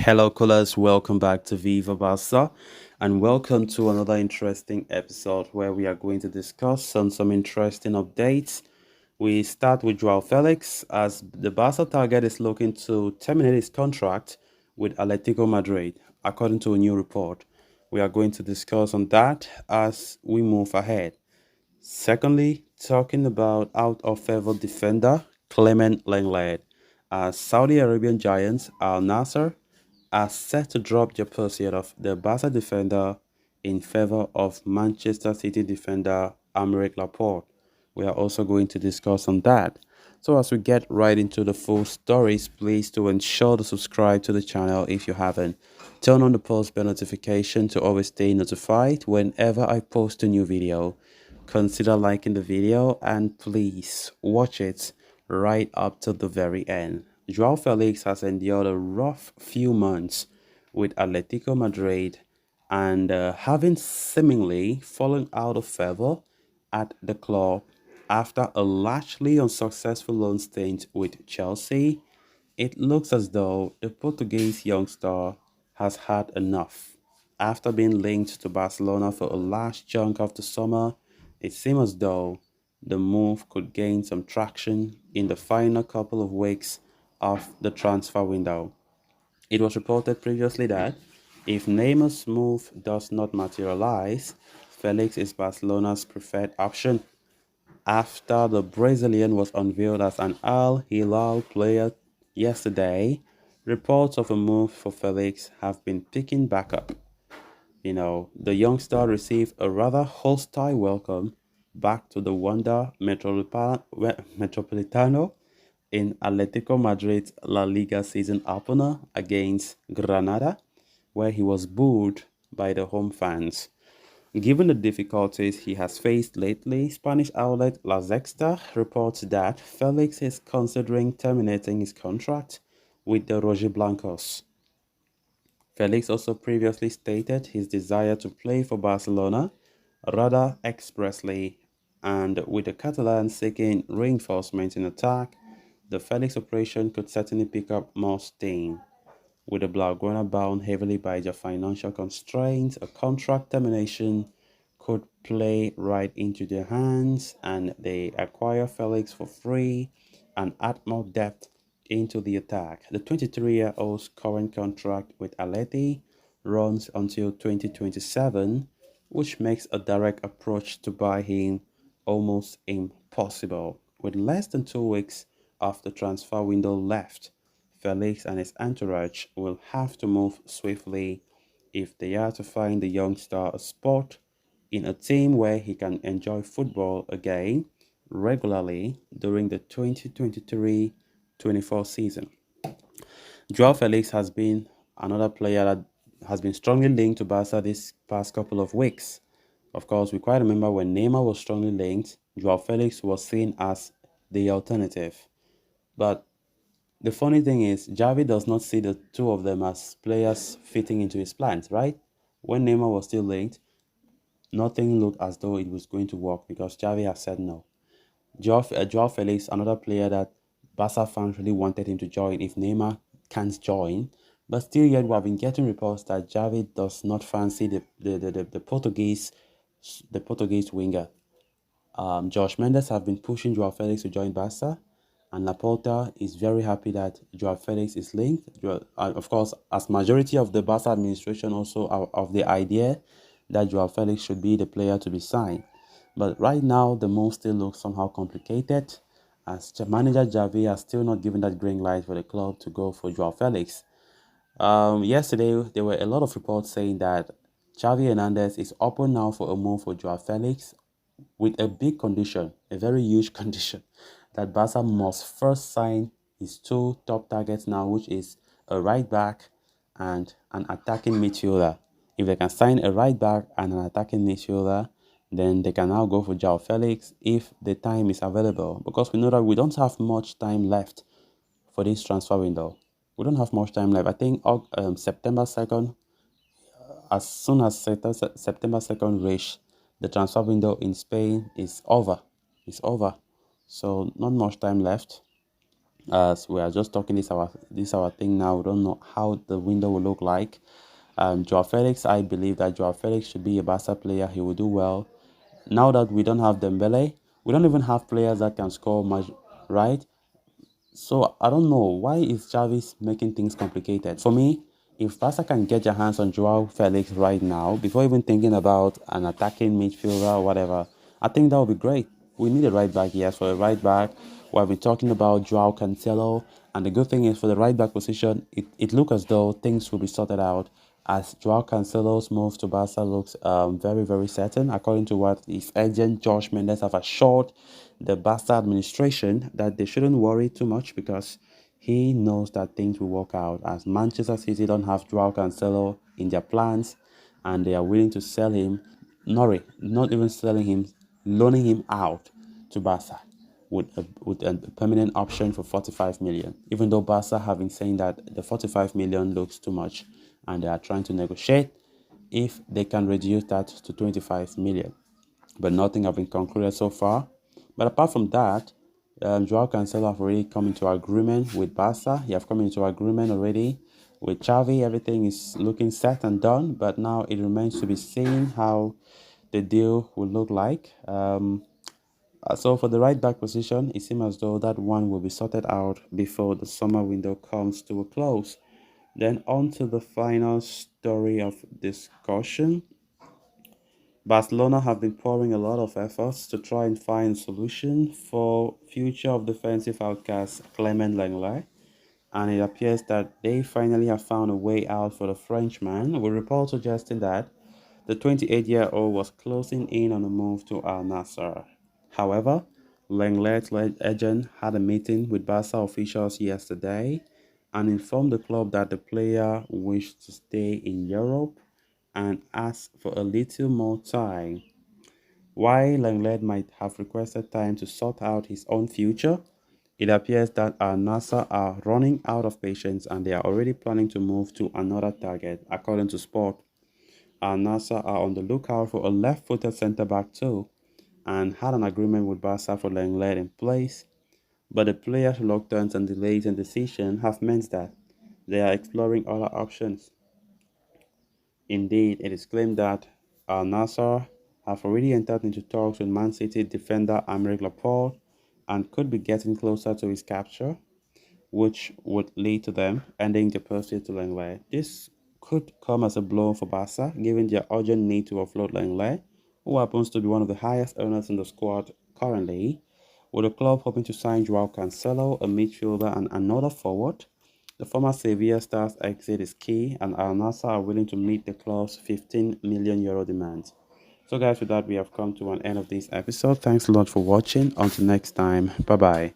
Hello, callers. Welcome back to Viva Barca, and welcome to another interesting episode where we are going to discuss on some interesting updates. We start with Joao Felix as the Barca target is looking to terminate his contract with Atletico Madrid, according to a new report. We are going to discuss on that as we move ahead. Secondly, talking about out of favor defender Clement Lenglet, as Saudi Arabian giants Al Nasser are set to drop their pursuit of the Barca defender in favor of Manchester City defender Aymeric Laporte. We are also going to discuss on that. So as we get right into the full stories, please do ensure to subscribe to the channel if you haven't. Turn on the post bell notification to always stay notified whenever I post a new video. Consider liking the video and please watch it right up to the very end. Joao Felix has endured a rough few months with Atletico Madrid and having seemingly fallen out of favor at the club after a largely unsuccessful loan stint with Chelsea. It looks as though the Portuguese youngster has had enough. After being linked to Barcelona for a large chunk of the summer, it seemed as though the move could gain some traction in the final couple of weeks of the transfer window. It was reported previously that if Neymar's move does not materialize, Felix is Barcelona's preferred option. After the Brazilian was unveiled as an Al Hilal player yesterday, reports of a move for Felix have been picking back up. The youngster received a rather hostile welcome back to the Wanda Metropolitano in Atletico Madrid's La Liga season opener against Granada, where he was booed by the home fans. Given the difficulties he has faced lately, Spanish outlet La Sexta reports that Felix is considering terminating his contract with the Rojiblancos. Felix also previously stated his desire to play for Barcelona, rather expressly, and with the Catalans seeking reinforcements in attack, the Felix operation could certainly pick up more steam. With the Blaugrana bound heavily by their financial constraints, a contract termination could play right into their hands and they acquire Felix for free and add more depth into the attack. The 23-year-old's current contract with Atleti runs until 2027, which makes a direct approach to buy him almost impossible. With less than 2 weeks of the transfer window left, Felix and his entourage will have to move swiftly if they are to find the youngster a spot in a team where he can enjoy football again regularly during the 2023-24 season. Joao Felix has been another player that has been strongly linked to Barca this past couple of weeks. Of course, we quite remember when Neymar was strongly linked, Joao Felix was seen as the alternative. But the funny thing is, Xavi does not see the two of them as players fitting into his plans, right? When Neymar was still linked, nothing looked as though it was going to work because Xavi has said no. Joao Felix, another player that Barca fans really wanted him to join if Neymar can't join. But still yet we have been getting reports that Xavi does not fancy the Portuguese winger. Josh Mendes have been pushing Joao Felix to join Barca, and Laporta is very happy that Joao Felix is linked. Of course, as majority of the Barca administration also are of the idea that Joao Felix should be the player to be signed. But right now, the move still looks somehow complicated, as manager Xavi has still not given that green light for the club to go for Joao Felix. Yesterday, there were a lot of reports saying that Xavi Hernandez is open now for a move for Joao Felix with a big condition, a very huge condition, that Barca must first sign his two top targets now, which is a right back and an attacking midfielder. If they can sign a right back and an attacking midfielder, then they can now go for Joao Felix if the time is available. Because we know that we don't have much time left for this transfer window. We don't have much time left. I think September 2nd, as soon as September 2nd reach, the transfer window in Spain is over. It's over. So not much time left. As we are just talking this our thing now. We don't know how the window will look like. Joao Felix, I believe that Joao Felix should be a Barca player. He will do well. Now that we don't have Dembele, we don't even have players that can score much, right? So I don't know why is Xavi making things complicated. For me, if Barca can get their hands on Joao Felix right now, before even thinking about an attacking midfielder or whatever, I think that would be great. We need a right back, yes, for a right back. We have been talking about Joao Cancelo, and the good thing is for the right back position, it looks as though things will be sorted out as Joao Cancelo's move to Barca looks very, very certain, according to what his agent Josh Mendes have assured the Barca administration that they shouldn't worry too much because he knows that things will work out. As Manchester City don't have Joao Cancelo in their plans, and they are willing to sell him, not even selling him, loaning him out to Barca with a permanent option for 45 million. Even though Barca have been saying that the 45 million looks too much, and they are trying to negotiate if they can reduce that to 25 million. But nothing have been concluded so far. But apart from that, Joao Cancelo have already come into agreement with Barca. He have come into agreement already with Xavi. Everything is looking set and done. But now it remains to be seen how the deal will look like. So for the right back position, it seems as though that one will be sorted out before the summer window comes to a close. Then on to the final story of discussion. Barcelona have been pouring a lot of efforts to try and find a solution for future of defensive outcast Clement Lenglet, and it appears that they finally have found a way out for the Frenchman, with reports suggesting that the 28-year-old was closing in on a move to Al Nassr. However, Lenglet's agent had a meeting with Barca officials yesterday and informed the club that the player wished to stay in Europe and asked for a little more time. While Lenglet might have requested time to sort out his own future, it appears that Al Nassr are running out of patience and they are already planning to move to another target, according to Sport. Al Nassr are on the lookout for a left-footed centre-back too, and had an agreement with Barca for Lenglet in place, but the player's reluctance and delays in decision have meant that they are exploring other options. Indeed, it is claimed that Al Nassr have already entered into talks with Man City defender Aymeric Laporte and could be getting closer to his capture, which would lead to them ending the pursuit to Lenglet. This could come as a blow for Barca, given their urgent need to offload Lenglet, who happens to be one of the highest earners in the squad currently, with the club hoping to sign Joao Cancelo, a midfielder, and another forward. The former Sevilla star's exit is key, and Al Nassr are willing to meet the club's 15 million euro demands. So, guys, with that, we have come to an end of this episode. Thanks a lot for watching. Until next time, bye bye.